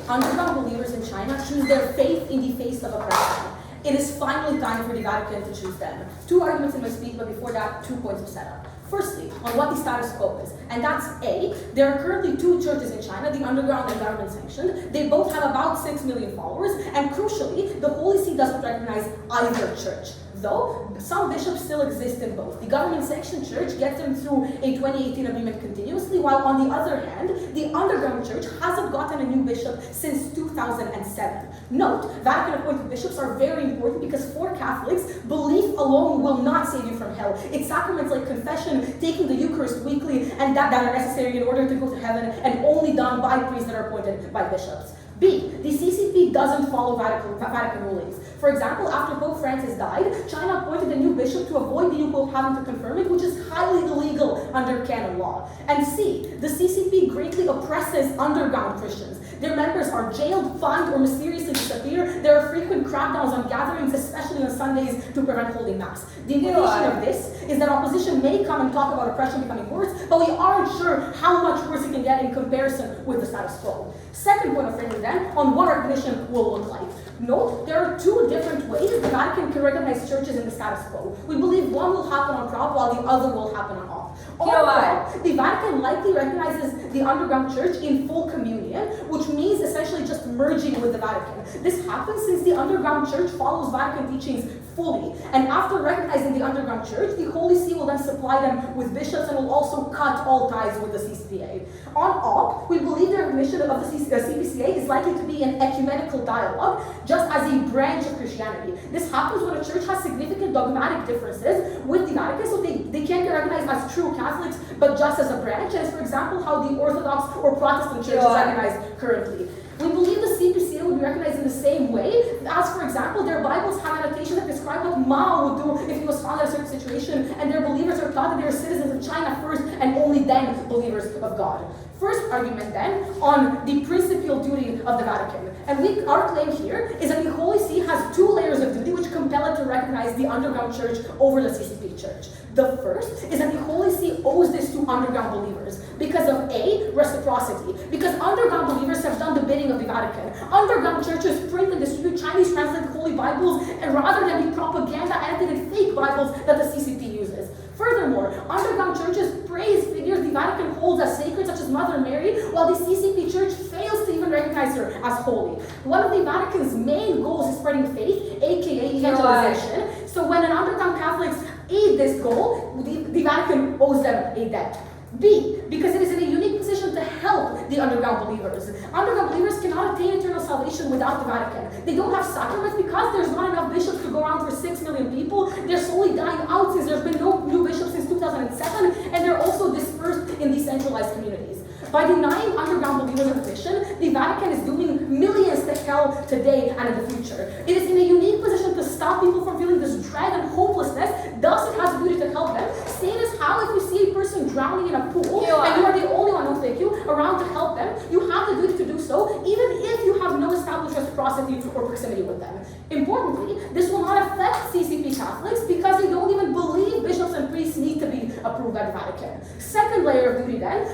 underground believers in China choose their faith in the face of oppression. It is finally time for the Vatican to choose them. Two arguments in my speech, but before that, 2 points of setup. Firstly, on what the status quo is, and that's A, there are currently 2 churches in China, the underground and government-sanctioned. They both have about 6 million followers, and crucially, the Holy See doesn't recognize either church. Though, some bishops still exist in both. The government-sanctioned church gets them through a 2018 agreement continuously, while on the other hand, the underground church hasn't gotten a new bishop since 2007. Note, Vatican-appointed bishops are very important because for Catholics, belief alone will not save you from hell. It's sacraments like confession, taking the Eucharist weekly, and that are necessary in order to go to heaven, and only done by priests that are appointed by bishops. B, the CCP doesn't follow Vatican rulings. For example, after Pope Francis died, China appointed a new bishop to avoid the new pope having to confirm it, which is highly illegal under canon law. And C, the CCP greatly oppresses underground Christians. Their members are jailed, fined, or mysteriously disappear. There are frequent crackdowns on gatherings, especially on Sundays, to prevent holding mass. The implication of this is that opposition may come and talk about oppression becoming worse, but we aren't sure how much worse it can get in comparison with the status quo. Second point of framing then, on what recognition will look like. Note, there are 2 different ways the Vatican can recognize churches in the status quo. We believe one will happen on prop, while the other will happen on off. On prop, the Vatican likely recognizes the underground church in full communion, which means essentially just merging with the Vatican. This happens since the underground church follows Vatican teachings fully. And after recognizing the underground church, the Holy See will then supply them with bishops and will also cut all ties with the CCPA. On op, we believe the recognition of the CPCA is likely to be an ecumenical dialogue, just as a branch of Christianity. This happens when a church has significant dogmatic differences with the Vatican, so they can't be recognized as true Catholics, but just as a branch, as for example how the Orthodox or Protestant church is recognized currently. We believe the CPCA would be recognized in the same way, as for example, their Bibles have annotations that describe what Mao would do if he was found in a certain situation, and their believers are taught that they are citizens of China first, and only then believers of God. First argument then, on the principal duty of the Vatican. And our claim here is that the Holy See has 2 layers of duty which compel it to recognize the underground church over the CCP church. The first is that the Holy See owes this to underground believers because of A, reciprocity. Because underground believers have done the bidding of the Vatican. Underground churches print and distribute Chinese translated holy Bibles, and rather than the propaganda annotated fake Bibles that the CCP uses. Furthermore, underground churches praise figures the Vatican holds as sacred, such as Mother Mary, while the CCP church fails to even recognize her as holy. One of the Vatican's main goals is spreading faith, aka evangelization. So when an underground Catholics aid this goal, the Vatican owes them a debt. B, because it is in a unique position to help the underground believers. Underground believers cannot attain eternal salvation without the Vatican. They don't have sacraments because there's not enough bishops to go around for 6 million people. They're slowly dying out since there's been no new bishops since 2007, and they're also dispersed in decentralized communities. By denying underground believers a position, the Vatican is dooming millions to hell today and in the future. It is in a unique position to stop people from feeling this dread and hopelessness. Thus, it has a duty to help them. Same as how if you see a person drowning in a pool and you are the only one, no thank you, around to help them, you have the duty to do so, even if you have no established reciprocity or proximity with them. Importantly, this will not affect CCP Catholics because they don't even believe bishops and priests need to be approved by the Vatican. Second layer of duty then,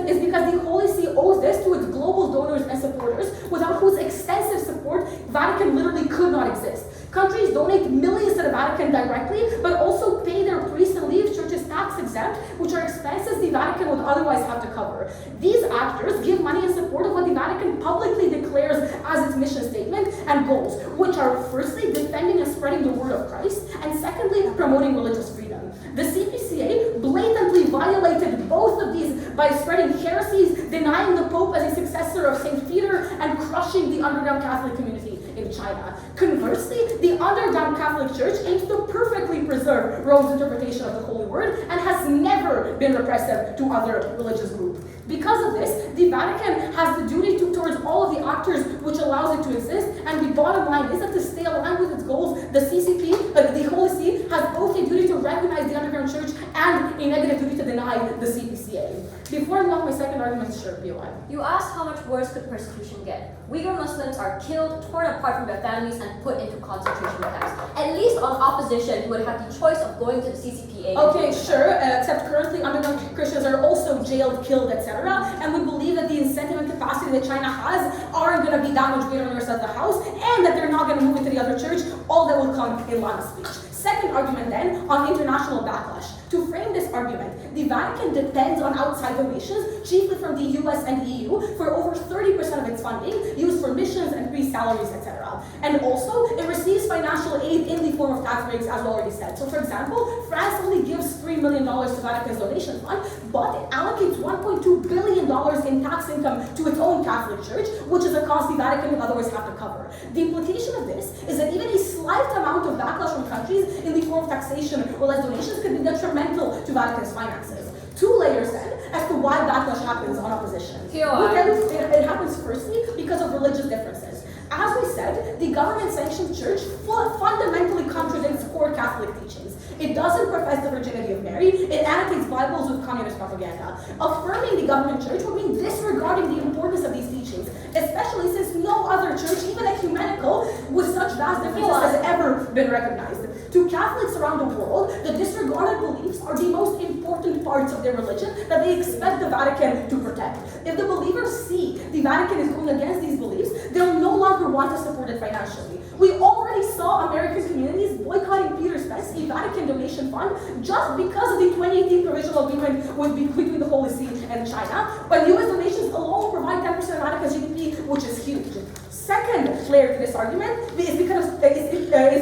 is because the Holy See owes this to its global donors and supporters, without whose extensive support, Vatican literally could not exist. Countries donate millions to the Vatican directly, but also pay their priests and leave churches tax exempt, which are expenses the Vatican would otherwise have to cover. These actors give money in support of what the Vatican publicly declares as its mission statement and goals, which are firstly defending and spreading the word of Christ, and secondly promoting religious freedom. The CPCA blatantly violated both of these by spreading heresies, denying the Pope as a successor of St. Peter, and crushing the underground Catholic community in China. Conversely, the underground Catholic Church aims to perfectly preserve Rome's interpretation of the Holy Word and has never been repressive to other religious groups. Because of this, the Vatican has the duty towards all of the actors which allows it to exist, and the bottom line is that to stay aligned with its goals, the Holy See, has both a duty to recognize the underground church and a negative duty to deny the CPCA. Before I move on to my second argument, sure, BOI. You asked how much worse could persecution get. Uyghur Muslims are killed, torn apart from their families, and put into concentration camps. At least on opposition, you would have the choice of going to the CCPA age. Okay, sure, except currently underground Christians are also jailed, killed, etc. And we believe that the incentive and capacity that China has aren't going to be that much greater on your side of the house, and that they're not going to move into the other church. All that will come in Lana's speech. Second argument then, on international backlash. To frame this argument, the Vatican depends on outside donations, chiefly from the US and EU, for over 30% of its funding, used for missions and salaries, etc. And also, it receives financial aid in the form of tax breaks, as we already said. So for example, France only gives $3 million to Vatican's donation fund, but it allocates $1.2 billion in tax income to its own Catholic Church, which is a cost the Vatican would otherwise have to cover. The implication of this is that even a slight amount of backlash from countries in the form of taxation or less donations could be detrimental to Vatican's finances. Two layers then as to why backlash happens on opposition. It happens firstly because of religious differences. As we said, the government-sanctioned church fundamentally contradicts core Catholic teachings. It doesn't profess the virginity of Mary, it annotates Bibles with communist propaganda. Affirming the government church would mean disregarding the importance of these teachings, especially since no other church, even ecumenical, with such vast differences has ever been recognized. To Catholics around the world, the disregarded beliefs are the most important parts of their religion that they expect the Vatican to protect. If the believers see the Vatican is going against these beliefs, they'll no longer want to support it financially. We already saw American communities boycotting Peter Spence, a Vatican donation fund, just because of the 2018 provisional agreement between the Holy See and China, but US donations alone provide 10% of Vatican's GDP, which is huge. Second layer to this argument is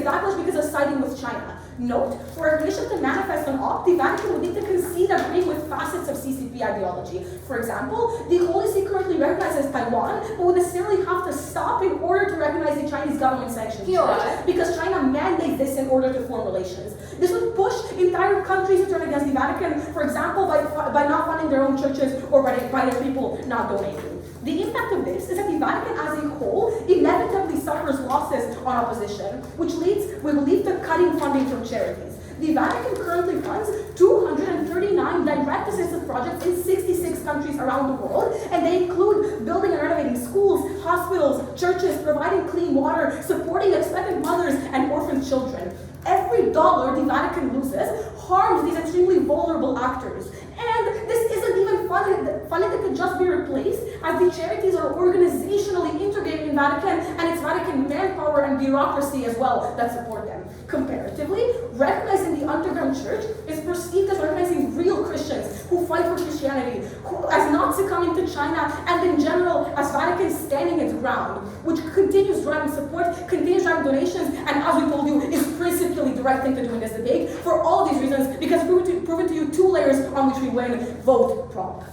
backlash because of siding with China. Note, for a nation to manifest an op, the Vatican would need to concede agreeing with facets of CCP ideology. For example, the Holy See currently recognizes Taiwan, but would necessarily have to stop in order to recognize the Chinese government-sanctioned church, because China mandates this in order to form relations. This would push entire countries to turn against the Vatican, for example, by not funding their own churches or by their people not donating. The impact of this is that the Vatican as a whole inevitably suffers losses on opposition, which leads, we believe, to cutting funding from charities. The Vatican currently funds 239 direct assistance projects in 66 countries around the world, and they include building and renovating schools, hospitals, churches, providing clean water, supporting expectant mothers and orphan children. Every dollar the Vatican loses harms these extremely vulnerable actors. And this isn't even funding that could just be replaced, as the charities are organizationally integrated in Vatican and its Vatican manpower and bureaucracy as well that support them. Comparatively, recognizing the underground church is perceived as recognizing real Christians who fight for Christianity, as not succumbing to China, and in general as Vatican standing its ground, which continues driving support, continues driving donations, and as we told you, is principally the right thing to do in this debate. For all these reasons, because proven to you two layers on which we win, vote prompt.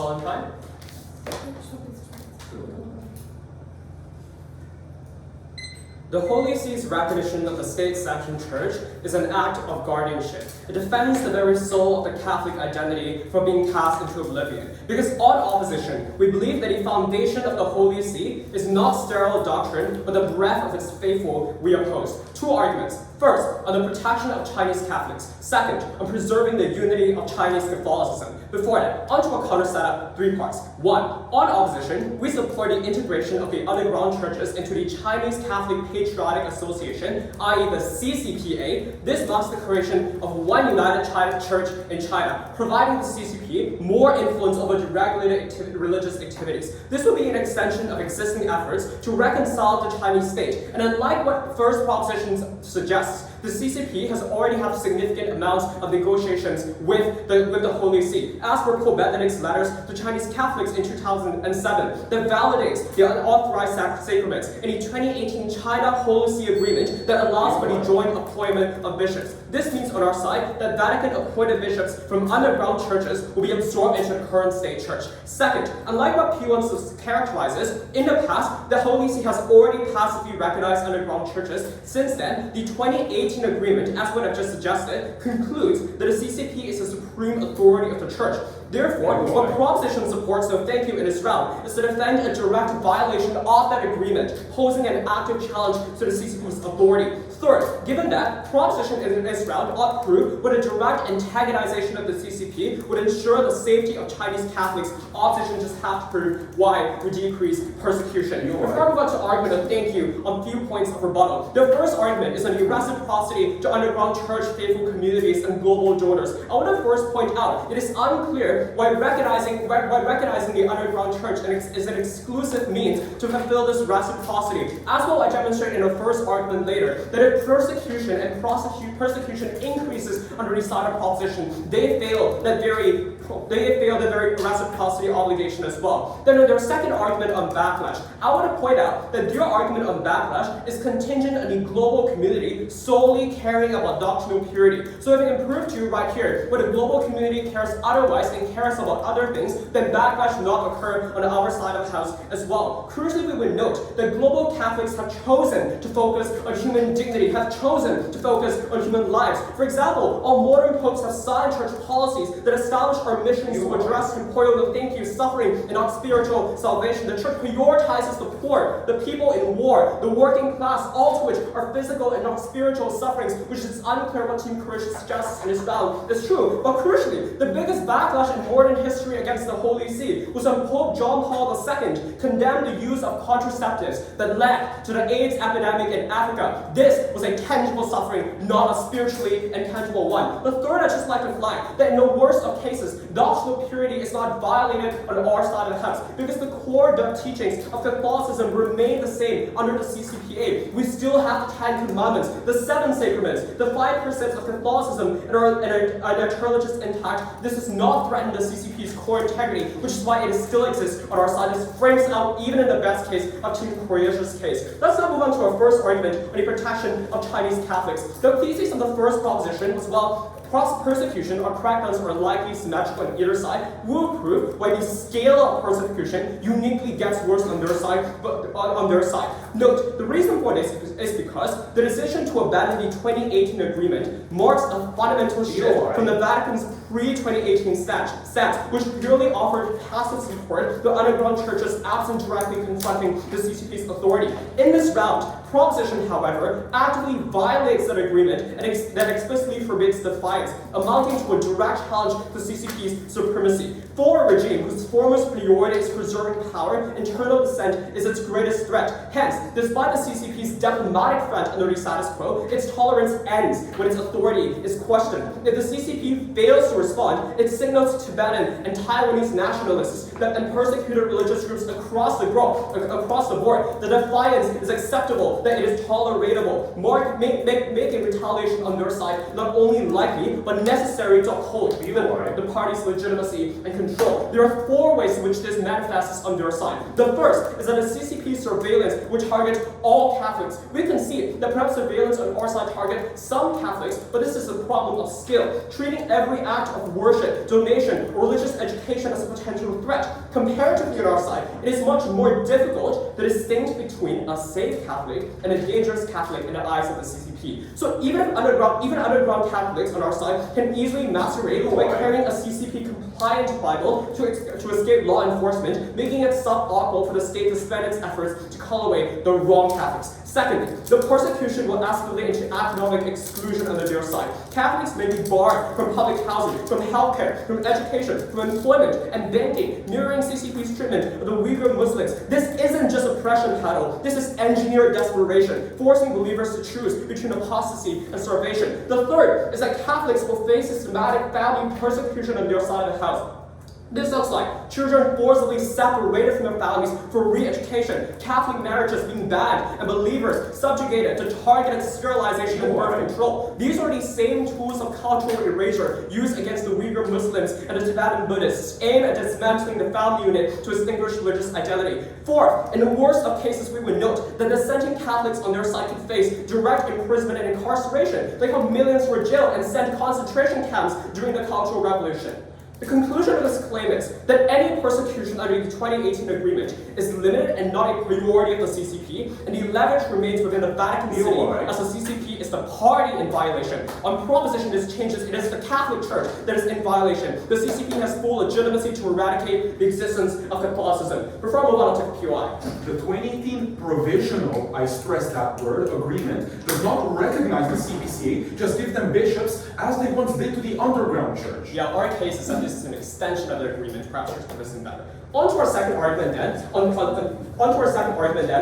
Valentine? The Holy See's recognition of the state-sanctioned church is an act of guardianship. It defends the very soul of the Catholic identity from being cast into oblivion. Because on opposition, we believe that the foundation of the Holy See is not sterile doctrine, but the breath of its faithful we oppose. Two arguments. First, on the protection of Chinese Catholics. Second, on preserving the unity of Chinese Catholicism. Before that, onto a counter setup, 3 parts. 1. On opposition, we support the integration of the underground churches into the Chinese Catholic Patriotic Association, i.e. the CCPA. This marks the creation of one united church in China, providing the CCP more influence over the regulated religious activities. This will be an extension of existing efforts to reconcile the Chinese state. And unlike what first proposition suggests, the CCP has already had significant amounts of negotiations with the Holy See. As per Pope Benedict's letters to Chinese Catholics in 2007, that validates the unauthorized sacraments in the 2018 China Holy See Agreement that allows for the joint appointment of bishops. This means on our side that Vatican-appointed bishops from underground churches will be absorbed into the current state church. Second, unlike what P1 characterizes, in the past, the Holy See has already passively recognized underground churches. Since then, the 2018 agreement, as what I've just suggested, concludes that the CCP is the supreme authority of the church. Therefore, what proposition supports, so thank you in this round, is to defend a direct violation of that agreement, posing an active challenge to the CCP's authority. Third, given that proposition in this round ought prove what a direct antagonization of the CCP would ensure the safety of Chinese Catholics, opposition just have to prove why we decrease persecution. Before we go to argument of thank you on few points of rebuttal, the first argument is on the reciprocity to underground church faithful communities and global donors. I want to first point out it is unclear why recognizing the underground church is an exclusive means to fulfill this reciprocity. As will I demonstrate in the first argument later, that if persecution persecution increases under the side of proposition, they fail the very reciprocity obligation as well. Then their second argument on backlash. I want to point out that their argument on backlash is contingent on the global community solely caring about doctrinal purity. So if it can prove to you right here, where the global community cares otherwise and cares about other things, then backlash will not occur on our side of the house as well. Crucially, we would note that global Catholics have chosen to focus on human dignity, have chosen to focus on human lives. For example, all modern popes have signed church policies that establish our missions to address temporal thank you, suffering, and not spiritual salvation. The church prioritizes the poor, the people in war, the working class, all to which are physical and not spiritual sufferings, which is unclear what Team Croatia suggests in this round is true. But crucially, the biggest backlash in modern history against the Holy See was when Pope John Paul II condemned the use of contraceptives that led to the AIDS epidemic in Africa. This was a tangible suffering, not a spiritually intangible one. The third, I just like to flag that in the worst of cases, doctrinal purity is not violated on our side of the house because the core teachings of Catholicism remain the same under the CCPA. We still have the 10 Commandments, the 7 sacraments, the 5 precepts of Catholicism, and our churches intact. This does not threaten the CCP's core integrity, which is why it still exists on our side. This frames out even in the best case of Team Croatia's case. Let's now move on to our first argument on the protection of Chinese Catholics. The thesis of the first proposition was, well, persecution or crackdowns are likely symmetrical on either side. Will prove why the scale of persecution uniquely gets worse on their side, Note, the reason for this is because the decision to abandon the 2018 agreement marks a fundamental shift from the Vatican's pre-2018 stance, which purely offered passive support to underground churches absent directly confronting the CCP's authority. In this round, proposition, however, actively violates that agreement and that explicitly forbids defiance, amounting to a direct challenge to CCP's supremacy. For a regime whose foremost priority is preserving power, internal dissent is its greatest threat. Hence, despite the CCP's diplomatic front under the status quo, its tolerance ends when its authority is questioned. If the CCP fails to respond, it signals to Tibetan and Taiwanese nationalists and persecuted religious groups across the board that defiance is acceptable, that it is tolerable, making retaliation on their side not only likely, but necessary to uphold even the party's legitimacy and control. There are 4 ways in which this manifests on their side. The first is that the CCP surveillance would target all Catholics. We can see that perhaps surveillance on our side target some Catholics, but this is a problem of skill, treating every act of worship, donation, or religious education as a potential threat. Comparatively on our side, it is much more difficult to distinguish between a safe Catholic and a dangerous Catholic in the eyes of the CCP. So even underground Catholics on our side can easily masquerade by carrying a CCP compliant Bible to escape law enforcement, making it suboptimal for the state to spend its efforts to call away the wrong Catholics. Secondly, the persecution will escalate into economic exclusion on their side. Catholics may be barred from public housing, from healthcare, from education, from employment, and banking, mirroring CCP's treatment of the Uyghur Muslims. This isn't just oppression, Paddle. This is engineered desperation, forcing believers to choose between apostasy and starvation. The third is that Catholics will face systematic family persecution on their side of the house. This looks like children forcibly separated from their families for re-education, Catholic marriages being banned, and believers subjugated to targeted sterilization and birth control. These are the same tools of cultural erasure used against the Uyghur Muslims and the Tibetan Buddhists, aimed at dismantling the family unit to extinguish religious identity. Fourth, in the worst of cases, we would note that dissenting Catholics on their side could face direct imprisonment and incarceration, like how millions were jailed and sent to concentration camps during the Cultural Revolution. The conclusion of this claim is that any persecution under the 2018 agreement is limited and not a priority of the CCP, and the leverage remains within the Vatican City as the CCP is the party in violation. On proposition this changes, it is the Catholic Church that is in violation. The CCP has full legitimacy to eradicate the existence of Catholicism. Before I move on, I'll take a POI. The 2018 provisional, I stress that word, agreement, does not recognize the CPCA, just give them bishops as they once did to the underground church. Yeah, our case is that this is an extension of the agreement, perhaps you're understand better. On to our second argument then,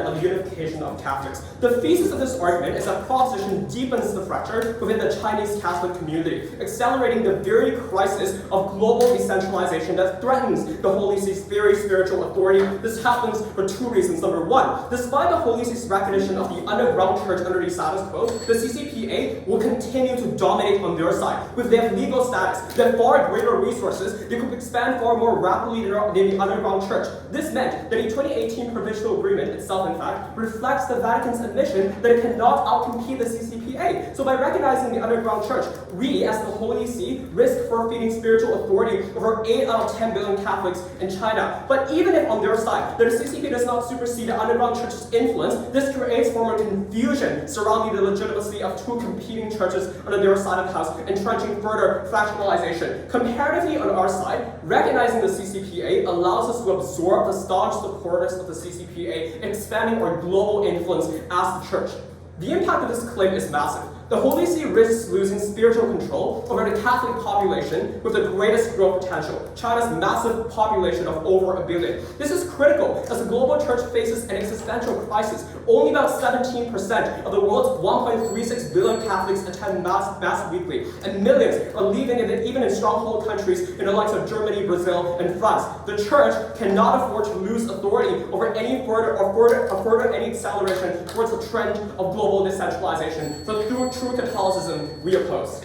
on the unification of Catholics. The thesis of this argument is that proposition deepens the fracture within the Chinese Catholic community, accelerating the very crisis of global decentralization that threatens the Holy See's very spiritual authority. This happens for two reasons. Number one, despite the Holy See's recognition of the underground church under the status quo, the CCPA will continue to dominate on their side. With their legal status, their far greater resources, they could expand far more rapidly than the underground church. This meant that the 2018 provisional agreement itself, in fact, reflects the Vatican's admission that it cannot outcompete the CCPA. So by recognizing the underground church, we, as the Holy See, risk forfeiting spiritual authority over 8 out of 10 billion Catholics in China. But even if on their side, the CCP does not supersede the underground church's influence, this creates form of confusion surrounding the legitimacy of two competing churches under their side of the house, entrenching further fractionalization. Comparatively on our side, recognizing the CCPA allows us to absorb the staunch supporters of the CCPA, expanding our global influence as the church. The impact of this claim is massive. The Holy See risks losing spiritual control over the Catholic population with the greatest growth potential, China's massive population of over 1 billion. This is critical as the global church faces an existential crisis. Only about 17% of the world's 1.36 billion Catholics attend Mass weekly, and millions are leaving even in stronghold countries in the likes of Germany, Brazil, and France. The church cannot afford to lose authority over any further any acceleration towards the trend of global decentralization. So through true Catholicism, we oppose.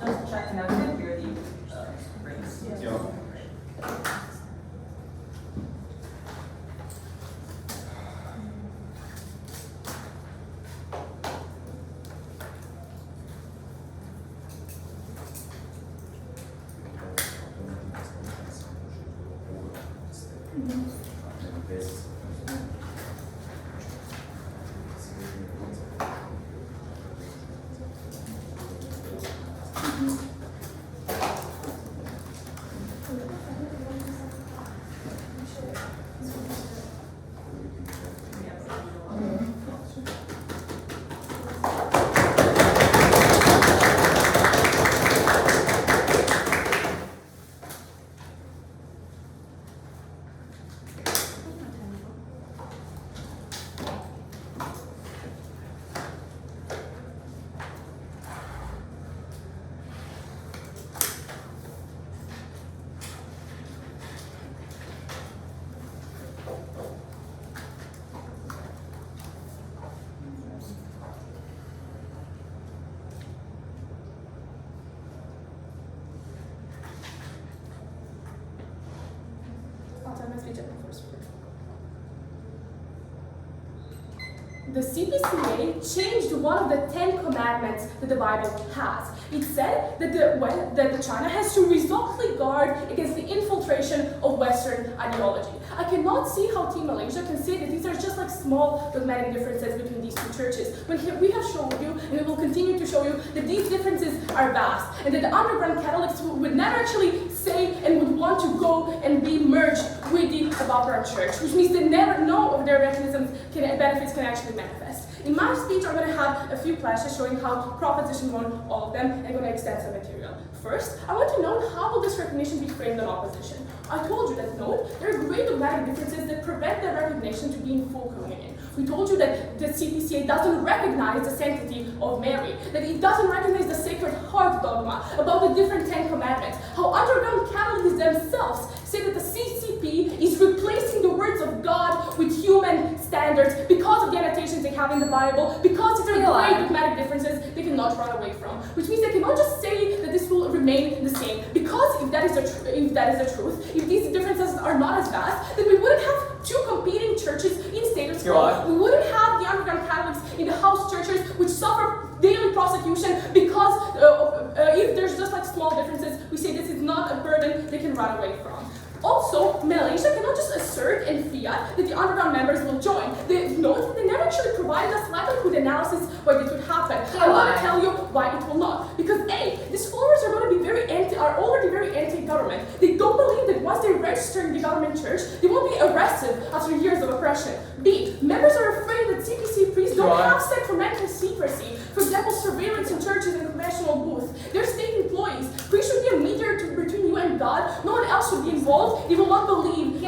Just checking out if you're the race. Yeah. the CPCA changed one of the 10 commandments that the Bible has. It said that China has to resolutely guard against the infiltration of Western ideology. I cannot see how Team Malaysia can say that these are just like small dogmatic differences between these two churches, when we have shown you, and we will continue to show you, that these differences are vast, and that the underground Catholics would never actually say and would want to go and be merged with the above-ground church, which means they never know of their benefits can actually manifest. In my speech, I'm going to have a few flashes showing how Proposition 1, all of them, and I'm going to extend some material. First, I want to note how will this recognition be framed on opposition. I told you that note, there are great dogmatic differences that prevent their recognition to be in full communion. We told you that the CPCA doesn't recognize the sanctity of Mary, that it doesn't recognize the Sacred Heart dogma about the different 10 commandments, how underground Catholics themselves say that the CCP is replacing the words of God with human standards because of the annotations they have in the Bible, because there are great dogmatic differences they cannot run away from, which means they cannot just say that this will remain the same, because if that is the truth, if these differences are not as vast, then we wouldn't have two competing churches in status quo. We wouldn't have the underground Catholics in the house churches which suffer daily prosecution because if there's just like small differences, we say this is not a burden they can run away from. Also, Malaysia cannot just assert and fiat that the underground members will join. They note that they never actually provided us likelihood analysis why this would happen. I want to tell you why it will not. Because A, these followers are going to be already very anti-government. They don't believe that once they register in the government church, they won't be arrested after years of oppression. B, members are afraid that CPC priests don't have sacramental secrecy. For example, surveillance in churches and confessional booths. They're state employees. Priests should be a mediator between you and God. No one else should be involved. They will not believe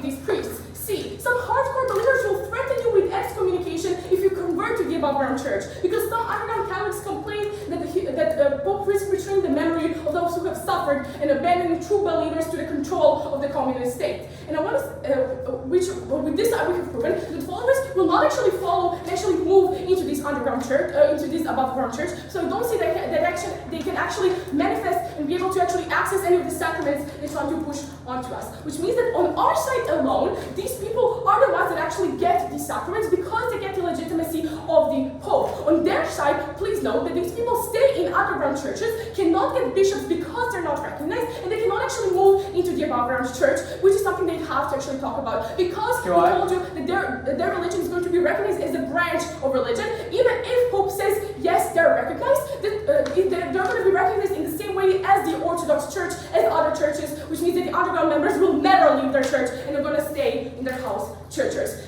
these priests. C, some hardcore believers will threaten you with excommunication if you convert to the above-ground church, because some underground Catholics complain that Pope risks betraying the memory of those who have suffered and abandoning true believers to the control of the communist state. And I want to, with this we have proven that followers will not actually follow and actually move into this underground church, into this above-ground church. So I don't see that they can actually manifest and be able to actually access any of the sacraments they try to push onto us. Which means that on our side alone, these people are the ones that actually get these sacraments because they get the legitimacy of the Pope. On their side, please note that these people stay in underground churches, cannot get bishops because they're not recognized, and they cannot actually move into the above-ground church, which is something they have to actually talk about. Because we told you that their religion is going to be recognized as a branch of religion, even if Pope says, yes, they're recognized, they're going to be recognized in the same way as the Orthodox Church, as other churches, which means that the underground members will never leave their church and they're going to stay in their house churches.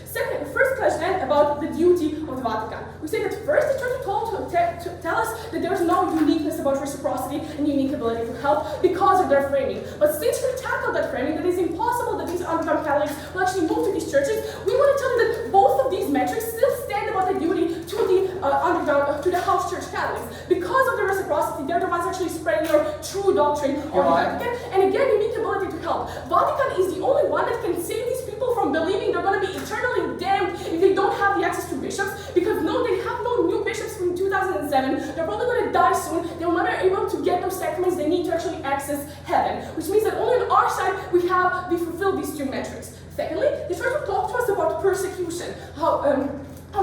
First clash then about the duty of the Vatican. We say that first the Church told to tell us that there is no uniqueness about reciprocity and unique ability to help because of their framing. But since we tackled that framing, that it's impossible that these underground Catholics will actually move to these churches, we want to tell you that both of these metrics still stand about the duty to the underground, to the house church Catholics. Because of the reciprocity, they're the ones actually spreading your true doctrine of the Vatican. And again, unique ability to help. Vatican is the only one that can save these people from believing they're going to be eternally damned if they don't have the access to bishops, because no, they have no new bishops from 2007. They're probably going to die soon. They're not able to get those sacraments they need to actually access heaven, which means that only on our side we fulfill these two metrics. Secondly, the Church will talk to us about persecution, how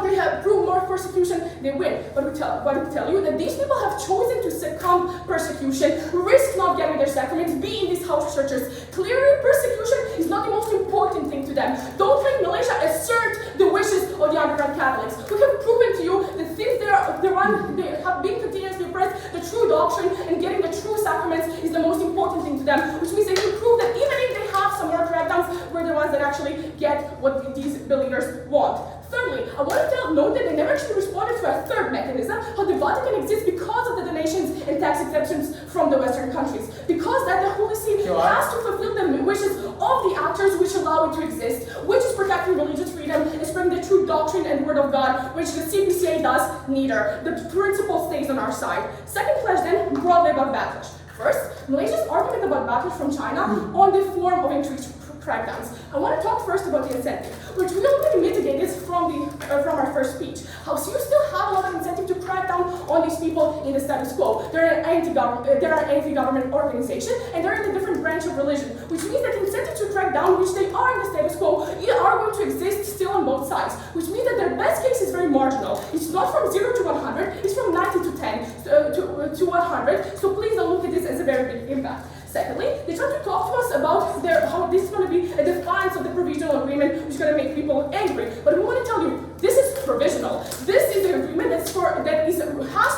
they have proved more persecution, they win. But we tell you that these people have chosen to succumb persecution, risk not getting their sacraments, be in these house churches. Clearly, persecution is not the most important thing to them. Don't let Malaysia assert the wishes of the underground Catholics. We have proven to you that since they have been continuously oppressed, the true doctrine and getting the true sacraments is the most important thing to them, which means they can prove that even if they have some more crackdowns, we're the ones that actually get what these believers want. Thirdly, I want to note that they never actually responded to a third mechanism, how the Vatican exists because of the donations and tax exemptions from the Western countries. Because that the Holy See has to fulfill the wishes of the actors which allow it to exist, which is protecting religious freedom and spreading the true doctrine and word of God, which the CPCA does neither. The principle stays on our side. Second clash then, broadly about backlash. First, Malaysia's argument about backlash from China on the form of increased crackdowns. I want to talk first about the incentive, which we already mitigated from our first speech. How you still have a lot of incentive to crack down on these people in the status quo. They're an anti-government organization, and they're in a different branch of religion, which means that incentive to crack down, which they are in the status quo, are going to exist still on both sides, which means that their best case is very marginal. It's not from 0 to 100, it's from 90 to 10 to 100, so please don't look at this as a very big impact. Secondly, they try to talk to us about how this is going to be a defiance of the provisional agreement, which is going to make people angry. But we want to tell you, this is provisional. This is an agreement has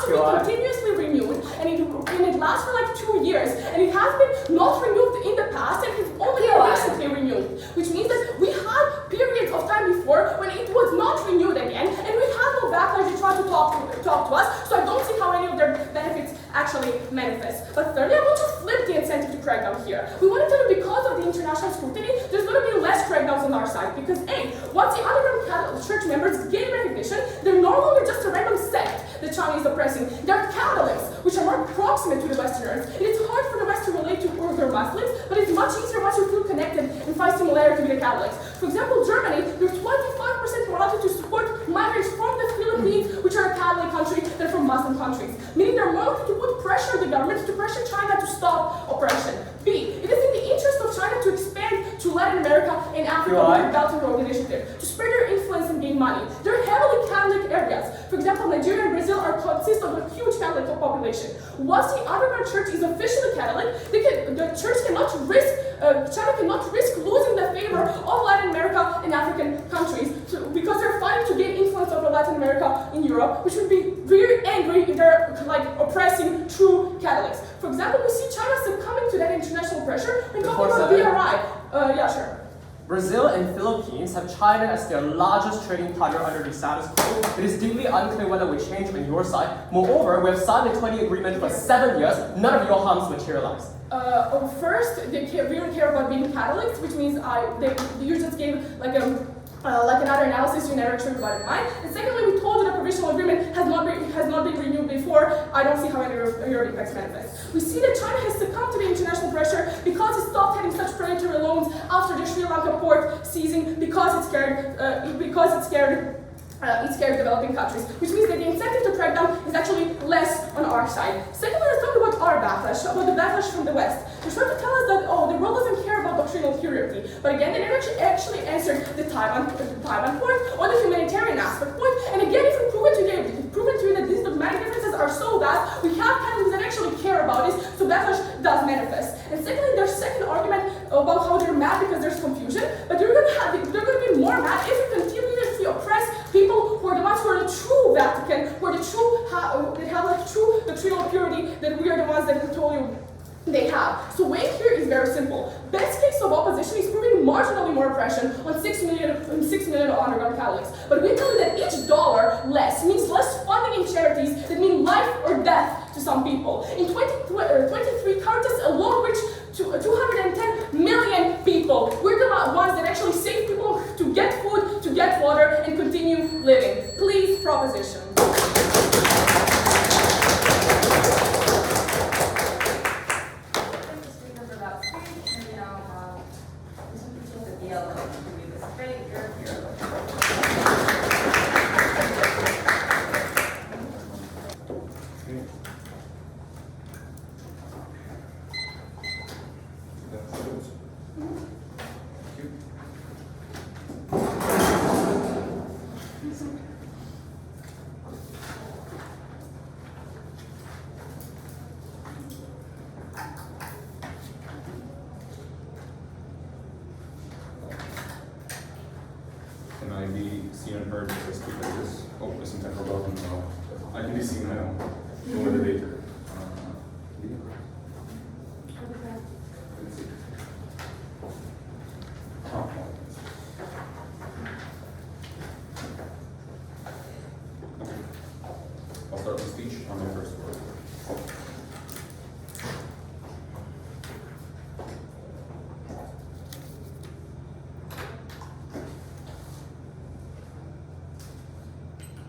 to be continuously renewed, and it lasts for like 2 years, and it has been not renewed in the past, and it's only recently renewed, which means that we had periods of time before when it was not renewed again, and we had no backlash to try to talk to us. So I don't see how any of their benefits actually manifest. But thirdly, I want to flip the incentive to crack down here. We want to tell you, because of the international scrutiny, there's going to be less crackdowns on our side, because A, once the underground church members gain recognition, they're no longer just a random sect the Chinese oppressing. They're Catholics, which are more proximate to the Westerners. It is hard for the West to relate to Uyghur Muslims, but it's much easier once you feel connected and find similarity with the Catholics. For example, Germany, there's 25% more likely to support migrants from the Philippines, which are a Catholic country, than from Muslim countries, meaning they're more likely to put pressure on the government to pressure China to stop oppression. B, it is in the interest of China to expand to Latin America and Africa with the Belt and Road Initiative, to spread their influence and gain money. They're heavily Catholic areas. For example, Nigeria and Brazil consist of a huge Catholic population. Once the underground church is officially Catholic, China cannot risk losing the favor of Latin America and African countries because they're fighting to gain influence over Latin America in Europe, which would be very angry if they're like oppressing true Catholics. For example, we see China succumbing to that international pressure when talking about BRI. Yeah, sure. Brazil and Philippines have China as their largest trading partner under the status quo. It is deeply unclear whether we change on your side. Moreover, we have signed a 20 agreement for 7 years. None of your harms materialized. First, they really care about being Catholics, which means you just gave like another analysis you never actually got in mind. And secondly, we told you the provisional agreement has not been renewed before. I don't see how any of your impacts manifest. We see that China has succumbed to the international pressure because it stopped having such predatory loans after the Sri Lanka port seizing, because it scared developing countries, which means that the incentive to crack down is actually less on our side. Secondly, let's talk about our backlash, about the backlash from the West. They're trying to tell us that, the world doesn't care about doctrinal purity. But again, they never actually answered the Taiwan point or the humanitarian aspect point. And again, if we prove to you that these dogmatic differences are so vast, we have Catholics that actually care about this, so backlash does manifest. And secondly, their second argument about how they're mad because there's confusion, but they're going to be more mad if we continuously oppress people who are the ones who are the true Vatican, who are the true, that have like true doctrinal purity, that we are the ones that we told you they have. So weight here is very simple. Best case of opposition is proving marginally more oppression on 6 million underground Catholics. But we tell you that each dollar less means less funding in charities that mean life or death to some people. In 2023, Caritas alone reached to 210 million people. We're the ones that actually save people to get food, to get water, and continue living. Please, proposition. Can I be seen and heard as quick as this? Oh, listen, I forgot. I can be seen now. No elevator. I'll start the speech on my first word.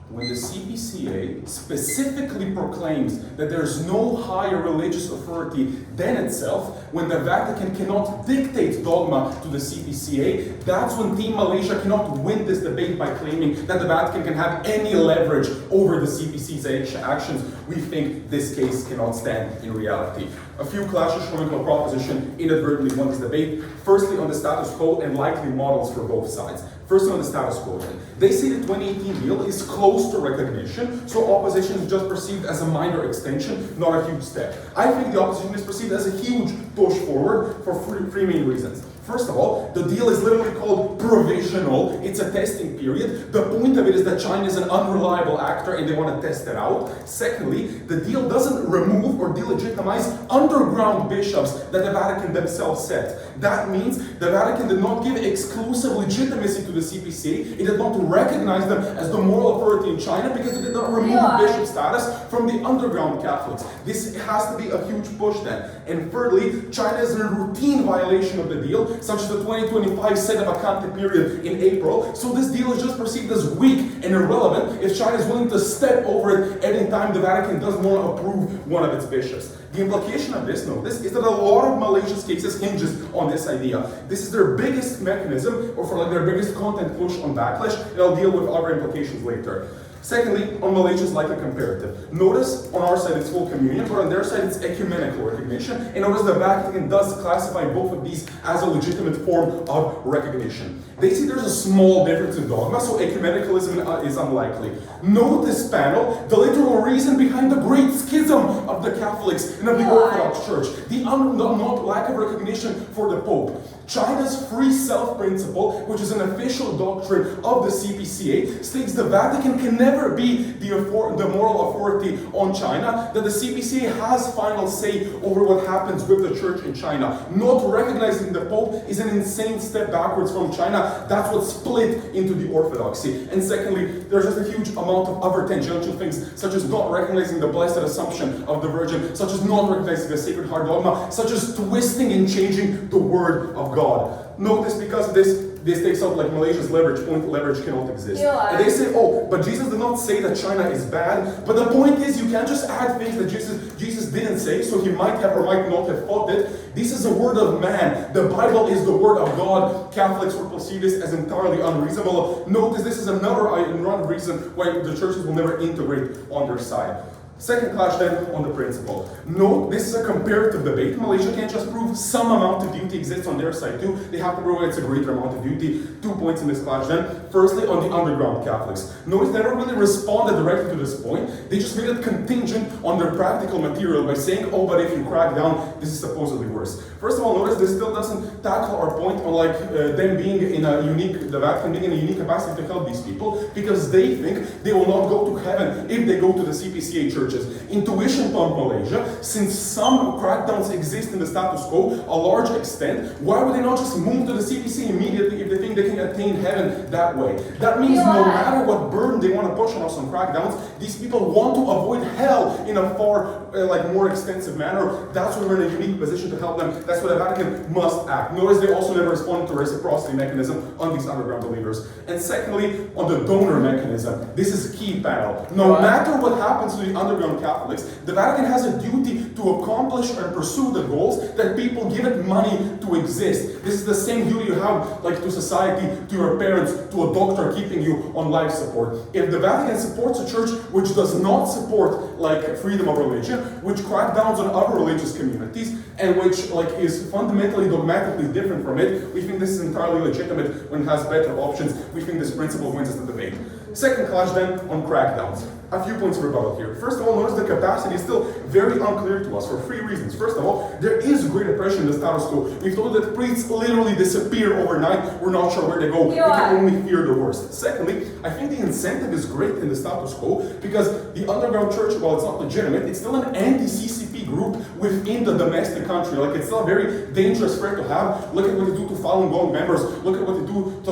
When the CPC CPCA specifically proclaims that there's no higher religious authority than itself, when the Vatican cannot dictate dogma to the CPCA, that's when Team Malaysia cannot win this debate by claiming that the Vatican can have any leverage over the CPC's actions. We think this case cannot stand in reality. A few clashes showing how proposition inadvertently won this debate. Firstly, on the status quo and likely models for both sides. First on the status quo. They say the 2018 deal is close to recognition, so opposition is just perceived as a minor extension, not a huge step. I think the opposition is perceived as a huge push forward for three main reasons. First of all, the deal is literally called provisional. It's a testing period. The point of it is that China is an unreliable actor and they want to test it out. Secondly, the deal doesn't remove or delegitimize underground bishops that the Vatican themselves set. That means the Vatican did not give exclusive legitimacy to the CPCA. It did not recognize them as the moral authority in China because it did not remove bishop status from the underground Catholics. This has to be a huge push then. And thirdly, China is in a routine violation of the deal, such as the 2025 set of vacante period in April. So this deal is just perceived as weak and irrelevant if China is willing to step over it any time the Vatican doesn't want to approve one of its bishops. The implication of this, is that a lot of Malaysia's cases hinges on this idea. This is their biggest mechanism, or for their biggest content push on backlash, and I'll deal with other implications later. Secondly, on Malaysia's likely comparative. Notice on our side it's full communion, but on their side it's ecumenical recognition. And notice the Vatican does classify both of these as a legitimate form of recognition. They see there's a small difference in dogma, so ecumenicalism is unlikely. Note this panel, the literal reason behind the great schism of the Catholics and of the Orthodox Church. The not lack of recognition for the Pope. China's free self principle, which is an official doctrine of the CPCA, states the Vatican can never be the moral authority on China, that the CPCA has final say over what happens with the church in China. Not recognizing the Pope is an insane step backwards from China. That's what split into the orthodoxy. And secondly, there's just a huge amount of other tangential things, such as not recognizing the blessed Assumption of the Virgin, such as not recognizing the Sacred Heart dogma, such as twisting and changing the Word of God. Note this because this takes out like Malaysia's leverage point, leverage cannot exist. And they say, oh, but Jesus did not say that China is bad. But the point is, you can't just add things that Jesus didn't say, so he might have or might not have thought it. This is a word of man. The Bible is the word of God. Catholics would perceive this as entirely unreasonable. Notice this is another reason why the churches will never integrate on their side. Second clash then on the principle. Note, this is a comparative debate. Malaysia can't just prove some amount of duty exists on their side too. They have to prove it's a greater amount of duty. 2 points in this clash then. Firstly, on the underground Catholics. Notice they never really responded directly to this point. They just made it contingent on their practical material by saying, oh, but if you crack down, this is supposedly worse. First of all, notice this still doesn't tackle our point on them being in the Vatican being in a unique capacity to help these people, because they think they will not go to heaven if they go to the CPCA churches. Intuition from Malaysia, since some crackdowns exist in the status quo, a large extent, why would they not just move to the CPC immediately if they think they can attain heaven that way? That means no matter what burden they want to push on us on crackdowns, these people want to avoid hell in a far more extensive manner. That's why we're in a unique position to help them. That's why the Vatican must act. Notice they also never responded to a reciprocity mechanism on these underground believers. And secondly, on the donor mechanism, this is a key panel. No matter what happens to the underground Catholics, the Vatican has a duty to accomplish and pursue the goals that people give it money to exist. This is the same duty you have to society, to your parents, to a doctor keeping you on life support. If the Vatican supports a church which does not support freedom of religion, which crackdowns on other religious communities, and which is fundamentally dogmatically different from it, we think this is entirely legitimate when it has better options. We think this principle wins us the debate. Second clash then on crackdowns. A few points of rebuttal here. First of all, notice the capacity is still very unclear to us for 3 reasons. First of all, there is great oppression in the status quo. We've told that priests literally disappear overnight. We're not sure where they go. We can only fear the worst. Secondly, I think the incentive is great in the status quo because the underground church, while it's not legitimate, it's still an anti-CCP group within the domestic country. Like, it's still a very dangerous threat to have. Look at what they do to Falun Gong members. Look at what they do to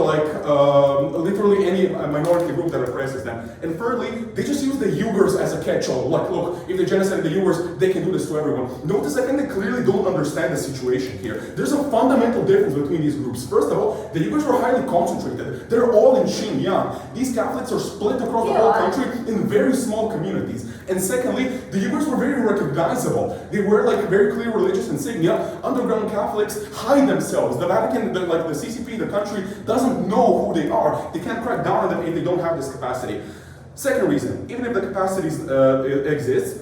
literally any minority group that oppresses them. And thirdly, they just use the Uyghurs as a catch-all. Like, look, if they genocide the Uyghurs, they can do this to everyone. Notice, I think they clearly don't understand the situation here. There's a fundamental difference between these groups. First of all, the Uyghurs were highly concentrated. They're all in Xinjiang. These Catholics are split across the whole country in very small communities. And secondly, the Uyghurs were very recognizable. They wear like very clear religious insignia. Underground Catholics hide themselves. The Vatican, the CCP, the country doesn't know who they are. They can't crack down on them if they don't have this capacity. Second reason, even if the capacities exist,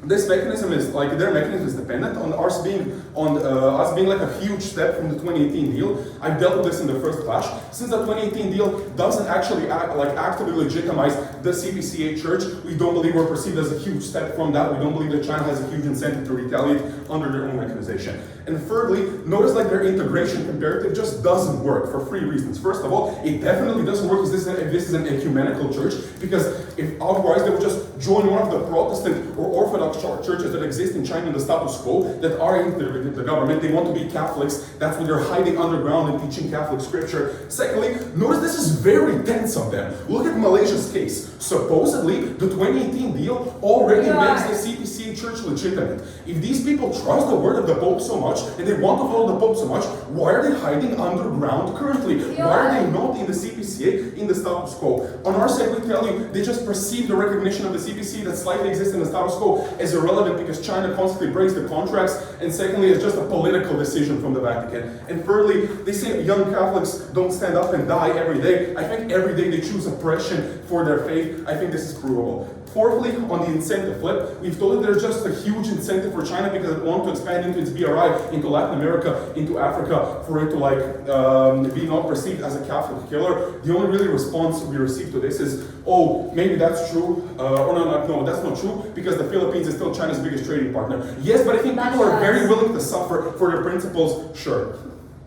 this mechanism is like their mechanism is dependent on us being like a huge step from the 2018 deal. I've dealt with this in the first clash. Since the 2018 deal doesn't actually actively legitimize the CPCA church, we don't believe we're perceived as a huge step from that. We don't believe that China has a huge incentive to retaliate under their own mechanization. And thirdly, notice like their integration comparative just doesn't work for three reasons. First of all, it definitely doesn't work if this is an ecumenical church, because if otherwise they would just join one of the Protestant or Orthodox churches that exist in China in the status quo that are in the government. They want to be Catholics. That's why they're hiding underground and teaching Catholic scripture. Secondly, notice this is very tense of them. Look at Malaysia's case. Supposedly, the 2018 deal already makes the CPCA church legitimate. If these people trust the word of the Pope so much and they want to follow the Pope so much, why are they hiding underground currently? Why are they not in the CPCA in the status quo? On our side, we tell you they just perceive the recognition of the CPC that slightly exists in the status quo as irrelevant because China constantly breaks the contracts, and secondly, it's just a political decision from the Vatican. And thirdly, they say young Catholics don't stand up and die every day. I think every day they choose oppression for their faith. I think this is provable. Fourthly, on the incentive flip, we've told that there's just a huge incentive for China because it wants to expand into its BRI, into Latin America, into Africa, for it to be not perceived as a Catholic killer. The only really response we received to this is, oh, maybe that's true, or no, that's not true, because the Philippines is still China's biggest trading partner. Yes, but I think people are very willing to suffer for their principles, sure.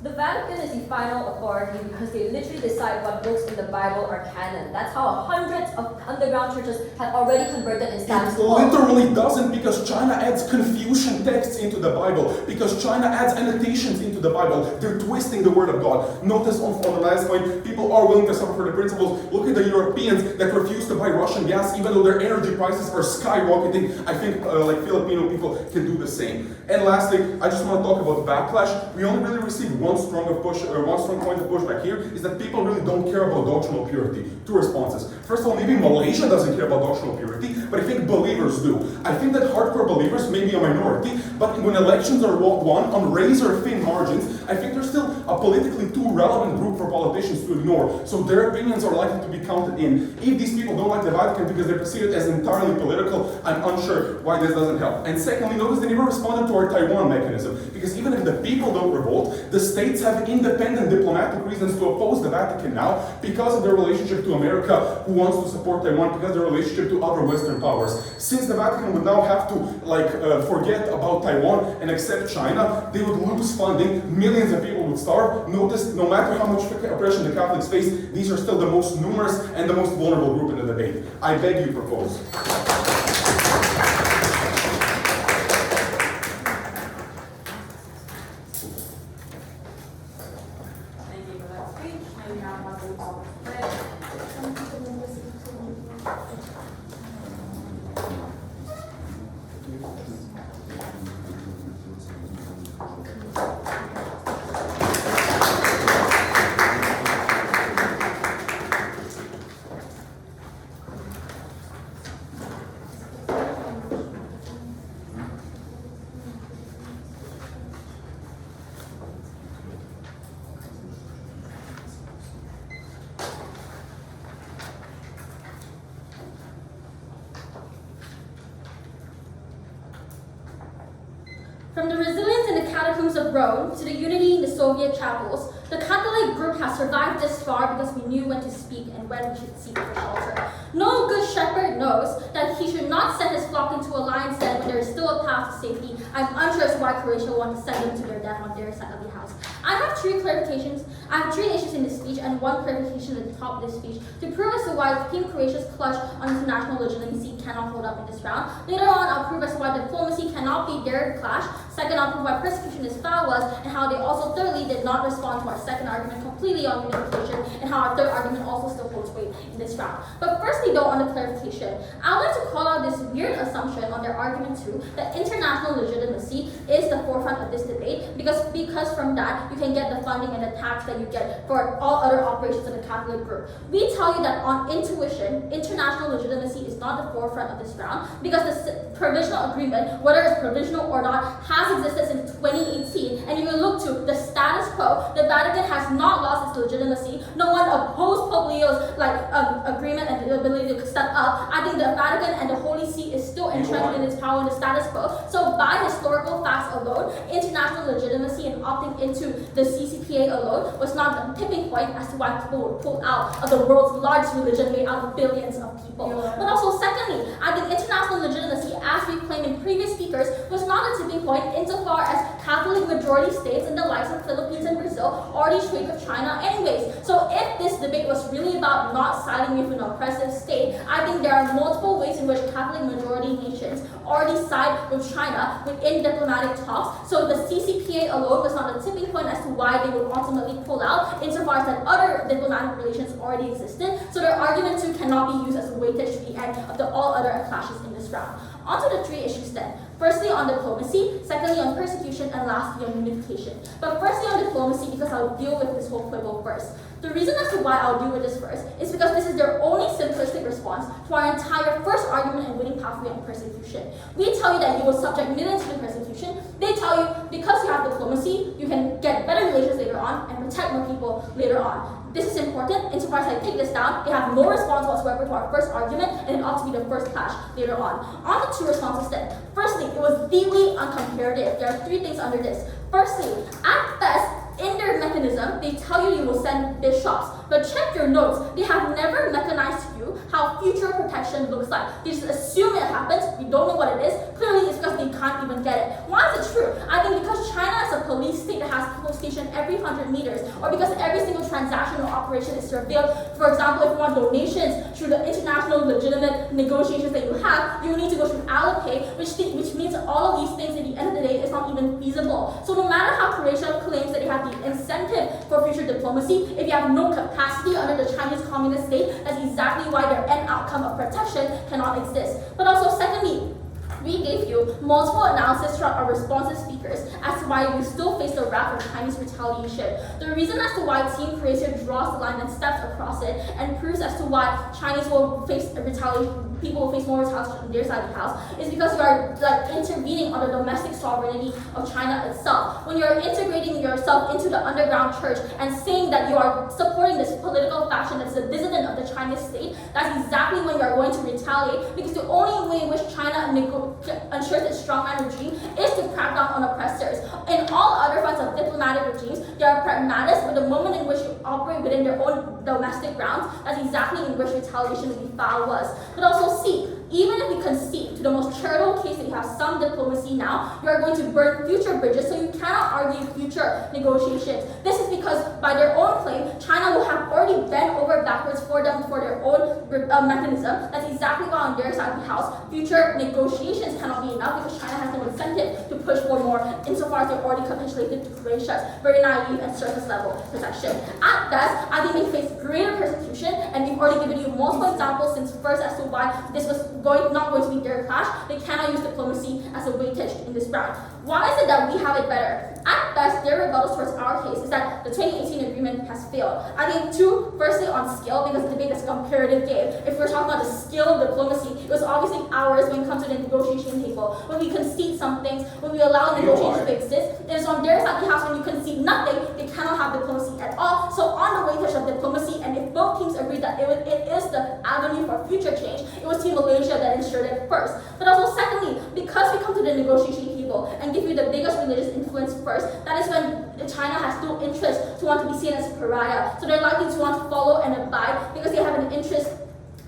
The Vatican is the final authority because they literally decide what books in the Bible are canon. That's how hundreds of underground churches have already converted in status quo. It literally doesn't, because China adds Confucian texts into the Bible, because China adds annotations into the Bible. They're twisting the word of God. Notice on the last point, people are willing to suffer for the principles. Look at the Europeans that refuse to buy Russian gas even though their energy prices are skyrocketing. I think Filipino people can do the same. And lastly, I just want to talk about backlash. We only really received one strong point of pushback here is that people really don't care about doctrinal purity. Two responses. First of all, maybe Malaysia doesn't care about doctrinal purity, but I think believers do. I think that hardcore believers may be a minority, but when elections are won on razor-thin margins, I think they're still a politically too relevant group for politicians to ignore. So their opinions are likely to be counted in. If these people don't like the Vatican because they perceive it as entirely political, I'm unsure why this doesn't help. And secondly, notice they never responded to our Taiwan mechanism, because even if the people don't revolt, the states have independent diplomatic reasons to oppose the Vatican now because of their relationship to America, who wants to support Taiwan, because of their relationship to other Western powers. Since the Vatican would now have to forget about Taiwan and accept China, they would lose funding, millions of people would starve. Notice, no matter how much oppression the Catholics face, these are still the most numerous and the most vulnerable group in the debate. I beg you propose. Thank you for that speech. And we now have the topic split. From the resilience in the catacombs of Rome to the unity in the Soviet chapels, the Catholic group has survived this far because we knew when to speak and when we should seek for shelter. No good shepherd knows that he should not send his flock into a lion's den when there is still a path to safety. I'm unsure as why Croatia wanted to send them to their death on their side of the house. I have three clarifications. I have three issues in this speech and one clarification at the top of this speech to prove as to why Team Croatia's clutch on international legitimacy cannot hold up in this round. Later on, I'll prove as to why diplomacy cannot be their clash. Second, I'll prove why persecution is foul was, and how they also thirdly did not respond to our second argument completely on unification, and how our third argument also still holds weight in this round. But firstly though, on the clarification, I would like to call out this weird assumption on their argument too, that international legitimacy is the forefront of this debate, because from that, you can get the funding and the tax that you get for all other operations of the Catholic group. We tell you that on intuition, international legitimacy is not the forefront of this round, because the provisional agreement, whether it's provisional or not, has existed since 2018, and if you look to the status quo, the Vatican has not lost its legitimacy. No one opposed Pope Leo's agreement and the ability to step up. I think the Vatican and the Holy See is still entrenched in its power in the status quo. So by historical facts alone, international legitimacy and opting into the CCPA alone was not the tipping point as to why people would pull out of the world's largest religion made out of billions of people. But also secondly, I think international legitimacy, as we claimed in previous speakers, was not a tipping point insofar as Catholic majority states in the likes of Philippines and Brazil already trade with China anyways. So if this debate was really about not siding with an oppressive state, I think there are multiple ways in which Catholic majority nations already side with China within diplomatic talks. So the CCPA alone was not a tipping point as to why they would ultimately pull out, insofar as that other diplomatic relations already existed. So their argument too cannot be used as a weightage to the end of all other clashes in this round. On to the three issues then. Firstly on diplomacy, secondly on persecution, and lastly on unification. But firstly on diplomacy, because I'll deal with this whole quibble first. The reason as to why I'll deal with this first is because this is their only simplistic response to our entire first argument and winning pathway on persecution. We tell you that you will subject millions to persecution. They tell you because you have diplomacy, you can get better relations later on and protect more people later on. This is important. Insofar as I take this down, they have no response whatsoever to our first argument, and it ought to be the first clash later on. On the two responses then. Firstly, it was deeply uncomparative. There are three things under this. Firstly, at best, in their mechanism, they tell you will send bishops. But check your notes. They have never mechanized to you how future protection looks like. They just assume it happens. We don't know what it is. Clearly, it's because they can't even get it. Why is it true? I think because China is a police state that has people stationed every 100 meters, or because every single transaction or operation is surveilled. For example, if you want donations through the international legitimate negotiations that you have, you need to go through Alipay, which means all of these things at the end of the day is not even feasible. So no matter how Croatia claims that they have the incentive for future diplomacy, if you have no capacity under the Chinese communist state, that's exactly why their end outcome of protection cannot exist. But also secondly, we gave you multiple analysis throughout our responsive speakers as to why we still face the wrath of Chinese retaliation. The reason as to why Team Croatia draws the line and steps across it and proves as to why Chinese will face retaliation, people will face more retaliation on their side of the house, is because you are intervening on the domestic sovereignty of China itself. When you're integrating yourself into the underground church and saying that you are supporting this political faction that's a dissident of the Chinese state, that's exactly when you are going to retaliate, because the only way in which China ensures its strongman regime is to crack down on oppressors. In all other forms of diplomatic regimes, they are pragmatists, but the moment in which you operate within their own domestic grounds, that's exactly in which retaliation will be foul was. But also see, even if we concede to the most charitable case that you have some diplomacy now, you are going to burn future bridges, so you cannot argue future negotiations. This is because by their own claim, China will have already bent over backwards for them for their own mechanism. That's exactly why on their side of the house, future negotiations cannot be enough because China has no incentive to push for more insofar as they've already capitulated to Croatia's very naive and surface level protection. At best, I think they face greater persecution, and we've already given you multiple examples since first as to why this was not going to be their clash. They cannot use diplomacy as a weightage in this round. Why is it that we have it better? At best, their rebuttals towards our case is that the 2018 agreement has failed. I think two, firstly on scale, because the debate is a comparative game. If we're talking about the scale of diplomacy, it was obviously ours when it comes to the negotiation table. When we concede some things, when we allow negotiations to exist, it is on their side of the house when you concede nothing, they cannot have diplomacy at all. So on the weightage of diplomacy, and if both teams agree that it is the avenue for future change, it was Team Malaysia that ensured it first. But also secondly, because we come to the negotiation table and give you the biggest religious influence first, that is when China has no interest to want to be seen as a pariah. So they're likely to want to follow and abide because they have an interest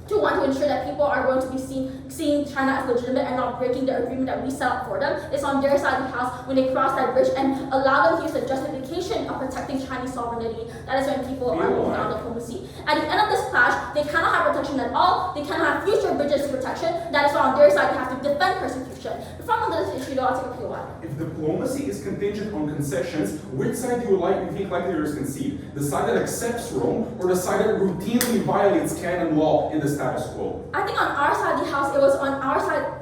to want to ensure that people are going to be seeing China as legitimate and not breaking the agreement that we set up for them. It's on their side of the house when they cross that bridge and allow them to use the justification of protecting Chinese sovereignty. That is when people are moving on diplomacy. At the end of this clash, they cannot have protection at all. They cannot have future bridges to protection. That is why on their side they have to defend persecution. From this issue, though, I'll take a few while. If diplomacy is contingent on concessions, which side do you think likely to concede? The side that accepts Rome, or the side that routinely violates canon law in the status quo? I think on our side of the house, it was on our side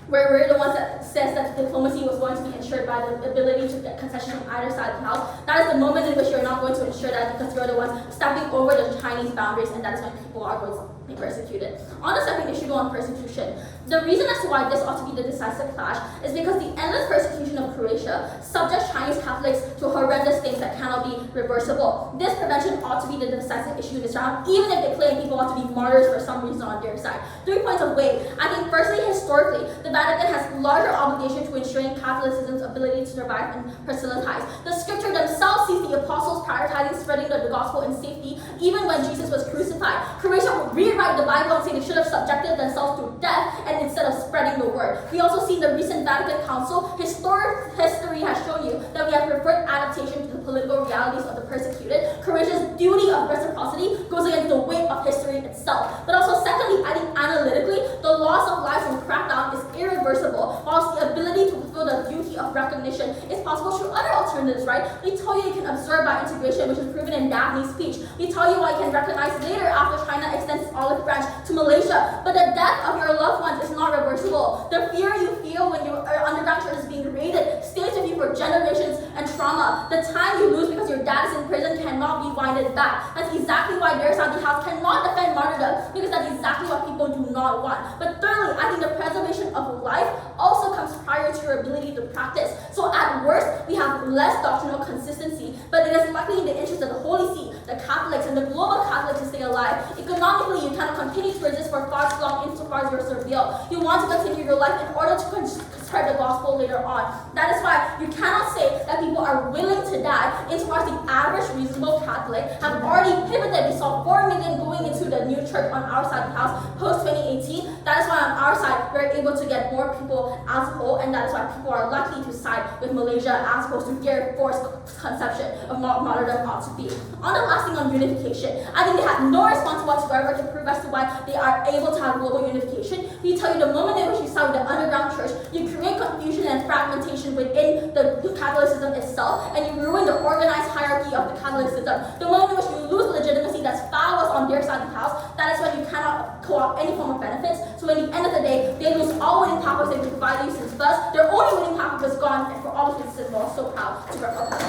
where we're the ones that says that diplomacy was going to be ensured by the ability to get concessions from either side of the house. That is the moment in which you're not going to ensure that because you're the ones stepping over the Chinese boundaries, and that is when people are going to be persecuted. On the second issue on persecution, the reason as to why this ought to be the decisive clash is because the endless persecution of Croatia subjects Chinese Catholics to horrendous things that cannot be reversible. This prevention ought to be the decisive issue in this round, even if they claim people ought to be martyrs for some reason on their side. 3 points of weight. I think firstly, historically, the Vatican has larger obligation to ensuring Catholicism's ability to survive and proselytize. The scripture themselves sees the apostles prioritizing spreading the gospel in safety, even when Jesus was crucified. Croatia would rewrite the Bible and say they should have subjected themselves to death and instead of spreading the word. We also see in the recent Vatican Council, history has shown you that we have preferred adaptation to the political realities of the persecuted. Croatia's duty of reciprocity goes against the weight of history itself. But also secondly, I think analytically, the loss of lives from crackdown is irreversible, whilst the ability to fulfill the duty of recognition is possible through other alternatives, right? We tell you can observe by integration, which is proven in Daphne's speech. We tell you why you can recognize later after China extends its olive branch to Malaysia. But the death of your loved ones is not reversible. The fear you feel when your underground church is being raided stays with you for generations and trauma. The time you lose because your dad is in prison cannot be winded back. That's exactly why their side of the house cannot defend martyrdom, because that's exactly what people do not want. But thirdly, I think the preservation of life also comes prior to your ability to practice. So at worst, we have less doctrinal consistency, but it is likely in the interest of the Holy See, the Catholics, and the global Catholics to stay alive. Economically, you cannot continue to resist for far too long insofar as you're surveilled. You want to continue your life in order to spread the gospel later on. That is why you cannot say that people are willing to die insofar as the average reasonable Catholic have already pivoted. We saw 4 million going into the new church on our side of the house post-2018. That is why on our side, we're able to get more people as a whole, and that is why people are likely to side with Malaysia as opposed to their forced conception of what martyrdom ought to be. On the last thing on unification, I think they had no response whatsoever to prove as to why they are able to have global unification. We tell you the moment in which you side with the underground church, you create confusion and fragmentation within the Catholicism itself, and you ruin the organized hierarchy of the Catholicism. The moment in which you lose legitimacy that's foul on their side of the house, that is when you cannot co-opt any form of benefits. So in the end of the day, they lose all winning powers they've been providing since first. Their only winning power was gone, and for all of this, we're so proud to represent.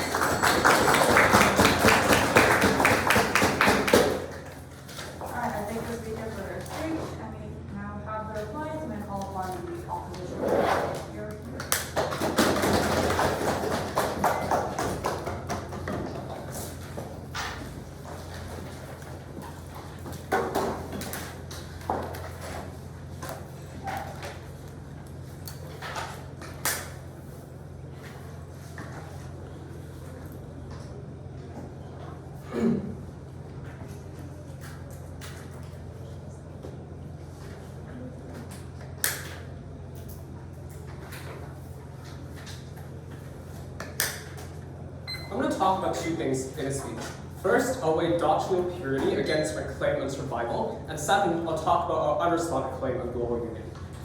Alright, I thank the speaker for their speech, and we now have their points, and then call upon the opposition. I'm going to talk about 2 things in a speech. First, I'll weigh doctrinal purity against my claim on survival, and second, I'll talk about our unresponded claim on global unity.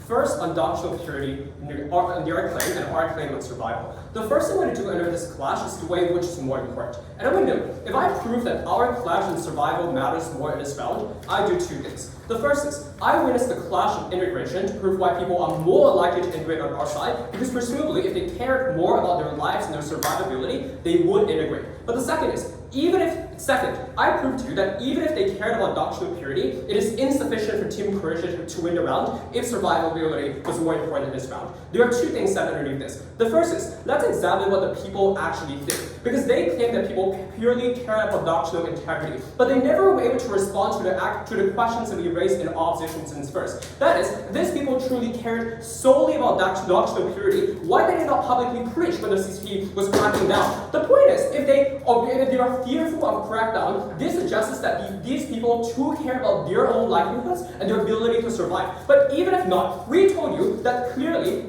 First, on doctrinal purity, their claim and our claim on survival. The first thing I'm going to do under this clash is to weigh which is more important. And I'm going to know, if I prove that our clash on survival matters more in this round, I do 2 things. The first is, I witness the clash of integration to prove why people are more likely to integrate on our side, because presumably if they cared more about their lives and their survivability, they would integrate. But the second is, I prove to you that even if they cared about doctrinal purity, it is insufficient for Team Croatia to win the round if survivability was more important in this round. There are 2 things set underneath this. The first is, let's examine what the people actually did. Because they claim that people purely cared about doctrinal integrity, but they never were able to respond to the questions that we raised in opposition since first. That is, if these people truly cared solely about doctrinal purity, why did they not publicly preach when the CCP was cracking down? The point is, if they are fearful of crackdown, this suggests that these people too care about their own livelihoods and their ability to survive. But even if not, we told you that clearly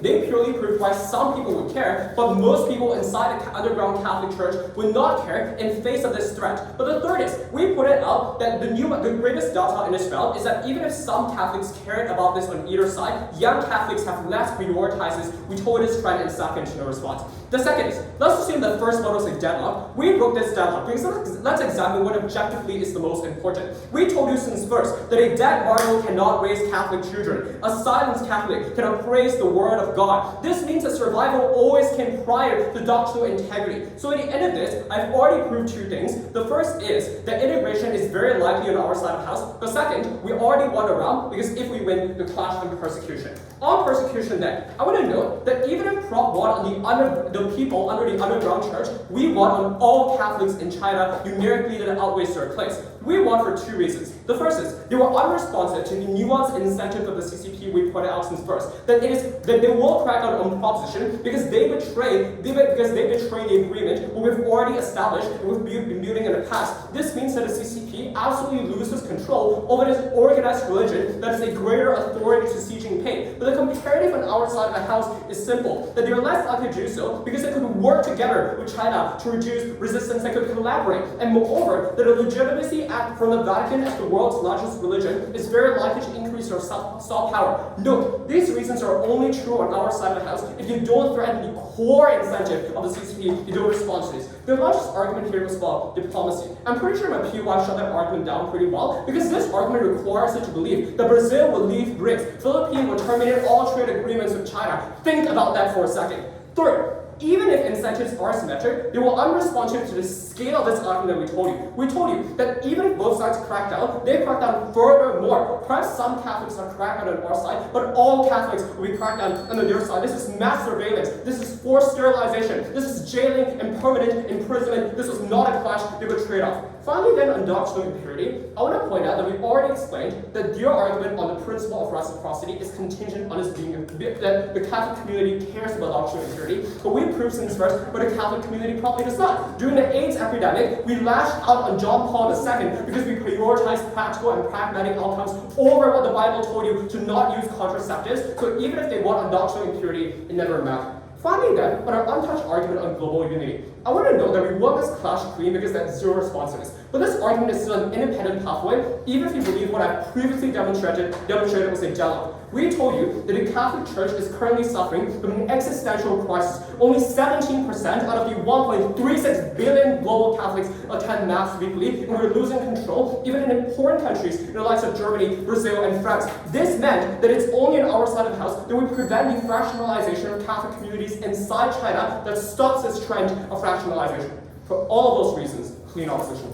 they purely proved why some people would care, but most people inside the underground Catholic Church would not care in face of this threat. But the third is, we put it out that the greatest delta in this round is that even if some Catholics cared about this on either side, young Catholics have less prioritizes. We told this trend in second to no response. The second is, let's assume the first vote was a deadlock. We broke this deadlock because let's examine what objectively is the most important. We told you since first that a dead Bible cannot raise Catholic children. A silenced Catholic cannot praise the word of God. This means that survival always came prior to doctrinal integrity. So at the end of this, I've already proved two things. The first is that integration is very likely on our side of the house. The second, we already won a round because if we win, the clash on persecution. On persecution then, I want to note that even if Prop won on the people under the underground church, we won on all Catholics in China numerically that outweighs third place. We won for two reasons. The first is they were unresponsive to the nuanced incentive of the CCP we put out since first. That they will crack out on proposition because they betray the agreement we've already established and we've been building in the past. This means that the CCP absolutely loses control over this organized religion that is a greater authority to Xi Jinping. But the comparative on our side of the house is simple, that they're less likely to do so because they could work together with China to reduce resistance, they could collaborate. And moreover, that the legitimacy from the Vatican as the world's largest religion is very likely to increase their soft power. Note, these reasons are only true on our side of the house if you don't threaten the core incentive of the CCP, you don't respond to this. The largest argument here was about diplomacy. I'm pretty sure my PY shut that argument down pretty well because this argument requires it to believe that Brazil will leave BRICS, Philippines will terminate all trade agreements with China. Think about that for a second. Third, even if incentives are symmetric, they were unresponsive to the scale of this argument that we told you. We told you that even if both sides crack down, they crack down furthermore. Perhaps some Catholics are cracked down on our side, but all Catholics will be cracked down on their side. This is mass surveillance. This is forced sterilization. This is jailing and permanent imprisonment. This was not a clash, they were trade-off. Finally then, on doctrinal impurity, I want to point out that we've already explained that their argument on the principle of reciprocity is contingent on us being that the Catholic community cares about doctrinal impurity, but we proved since first, but the Catholic community probably does not. During the AIDS epidemic, we lashed out on John Paul II because we prioritized practical and pragmatic outcomes over what the Bible told you to not use contraceptives, so even if they won on doctrinal impurity, it never mattered. Finally then, on our untouched argument on global unity, I want to note that we won this clash clean because that's zero responsiveness. But this argument is still an independent pathway, even if you believe what I previously demonstrated was a deadlock. We told you that the Catholic Church is currently suffering from an existential crisis. Only 17% out of the 1.36 billion global Catholics attend Mass weekly, and we're losing control even in important countries in the likes of Germany, Brazil, and France. This meant that it's only on our side of the house that we prevent the fractionalization of Catholic communities inside China that stops this trend of fractionalization. For all of those reasons, clean opposition.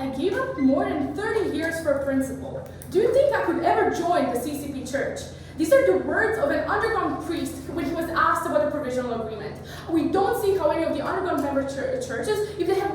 I gave up more than 30 years for a principle. Do you think I could ever join the CCP Church? These are the words of an underground priest when he was asked about the provisional agreement. We don't see how any of the underground member churches, if they have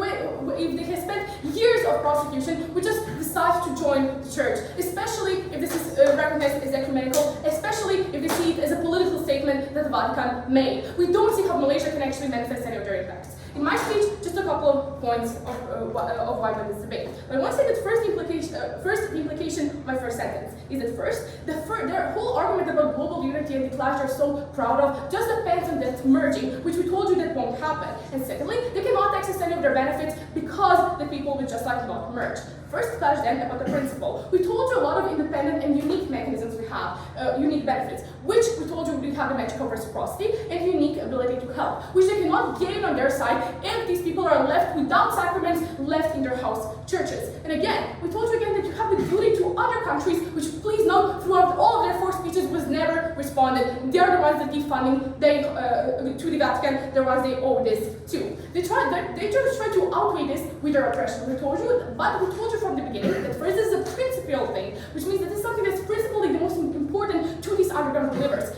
spent years of prosecution, would just decide to join the church, especially if this is recognized as ecumenical, especially if they see it as a political statement that the Vatican made. We don't see how Malaysia can actually manifest any of their impacts. In my speech, just a couple of points of why I won this debate. But I want to say that the implication of my first sentence is that their whole argument about global unity and the clash they're so proud of just depends on that merging, which we told you that won't happen. And secondly, they cannot access any of their benefits because the people would just like not merge. First clash then about the principle. We told you a lot of independent and unique mechanisms we have, unique benefits, which we told you we have the magic of reciprocity and unique ability to help, which they cannot gain on their side if these people are are left without sacraments, left in their house churches. And again, we told you again that you have the duty to other countries, which please note, throughout all of their 4 speeches was never responded. They are the ones that give funding to the Vatican, the ones they owe this to. They just try to outweigh this with their oppression. We told you from the beginning that first this is a principial thing, which means that this is something that's principally the most important to these underground believers.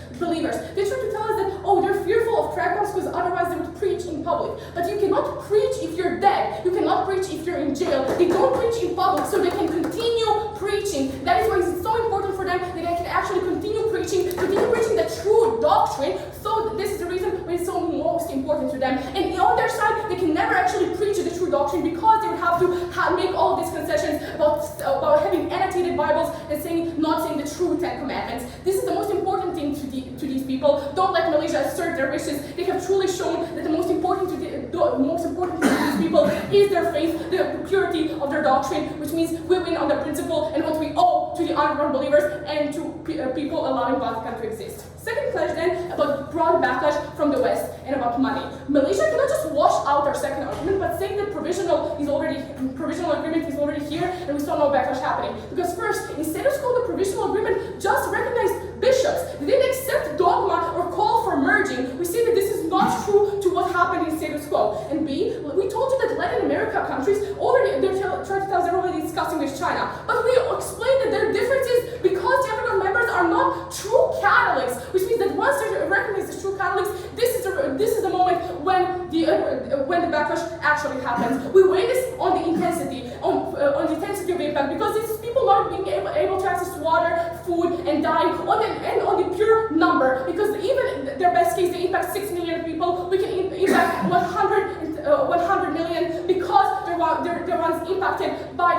They try to tell us that, oh, they're fearful of crackdowns because otherwise they would preach in public. But you cannot preach if you're dead. You cannot preach if you're in jail. They don't preach in public so they can continue preaching. That is why it's so important for them that they can actually continue preaching the true doctrine. So this is the reason why it's so most important to them. And on their side, they can never actually preach the true doctrine because they would have to make all these concessions about having annotated Bibles and not saying the true 10 Commandments. This is the most important thing to these people. Don't let Malaysia assert their wishes. They have truly shown that the most important thing to these people is their faith, the purity of their doctrine, which means we win on the principle and what we owe to the underground believers and to people allowing Vatican to exist. Second clash then about broad backlash from the West and about money. Malaysia cannot just wash out our second argument, but say that provisional agreement is already here and we saw no backlash happening. Because first, in status quo, the provisional agreement just recognized bishops. They didn't accept dogma or call for merging. We see that this is not true to what happened in status quo. And B, we told you that Latin America countries try to tell us they're already discussing with China. But we explained that there are differences because the underground members are not true Catholics, which means that once they recognize the true Catholics, this is the moment when the backlash actually happens. We weigh this on the intensity of the impact because these people not being able to access water, food, and dying, and on the pure number. Because even their best case, they impact 6 million people. We can impact 100 million because they're the ones impacted by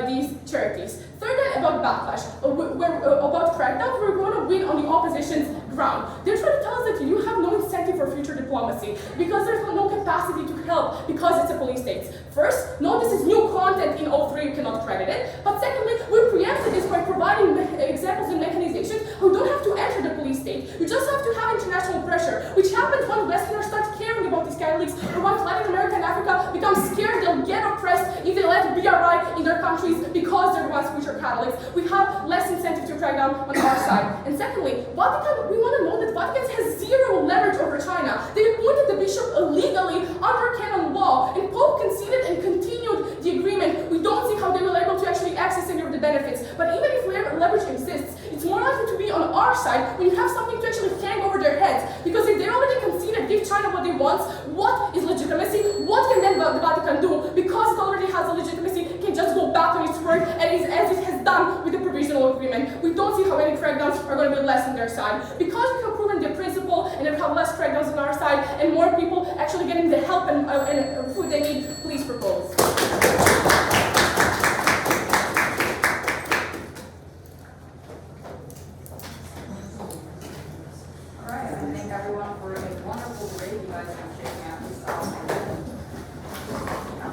these charities. Third, about backlash, about crackdown, we're going to win on the opposition's ground. They're trying to tell us that you have no incentive for future diplomacy because there's no capacity to help because it's a police state. First, no, this is new content in 03, you cannot credit it. But secondly, we preempted this by providing examples and mechanizations who don't have to enter the police state. You just have to have international pressure, which happens when Westerners start caring about these Catholics, or once Latin America and Africa become scared they'll get oppressed if they let BRI in their countries because they're the ones which are Catholics. We have less incentive to crack down on our side. And secondly, Vatican, we want to know that Vatican has zero leverage over China. They appointed the bishop illegally under canon law, and Pope conceded and continued the agreement. We don't see how they will be able to actually access any of the benefits. But even if leverage exists, it's more likely to be on our side when you have something to actually hang over their heads. Because if they already conceded, give China what they want, what is legitimacy? What can then the Vatican do? Because it already has a legitimacy, it can just go back on its word as it has done with the provisional agreement. We don't see how any crackdowns are going to be less on their side. Because we have proven the principle and we have less crackdowns on our side and more people actually getting the help and food they need, please propose. All right, I thank everyone for a wonderful debate. You guys have shaken out this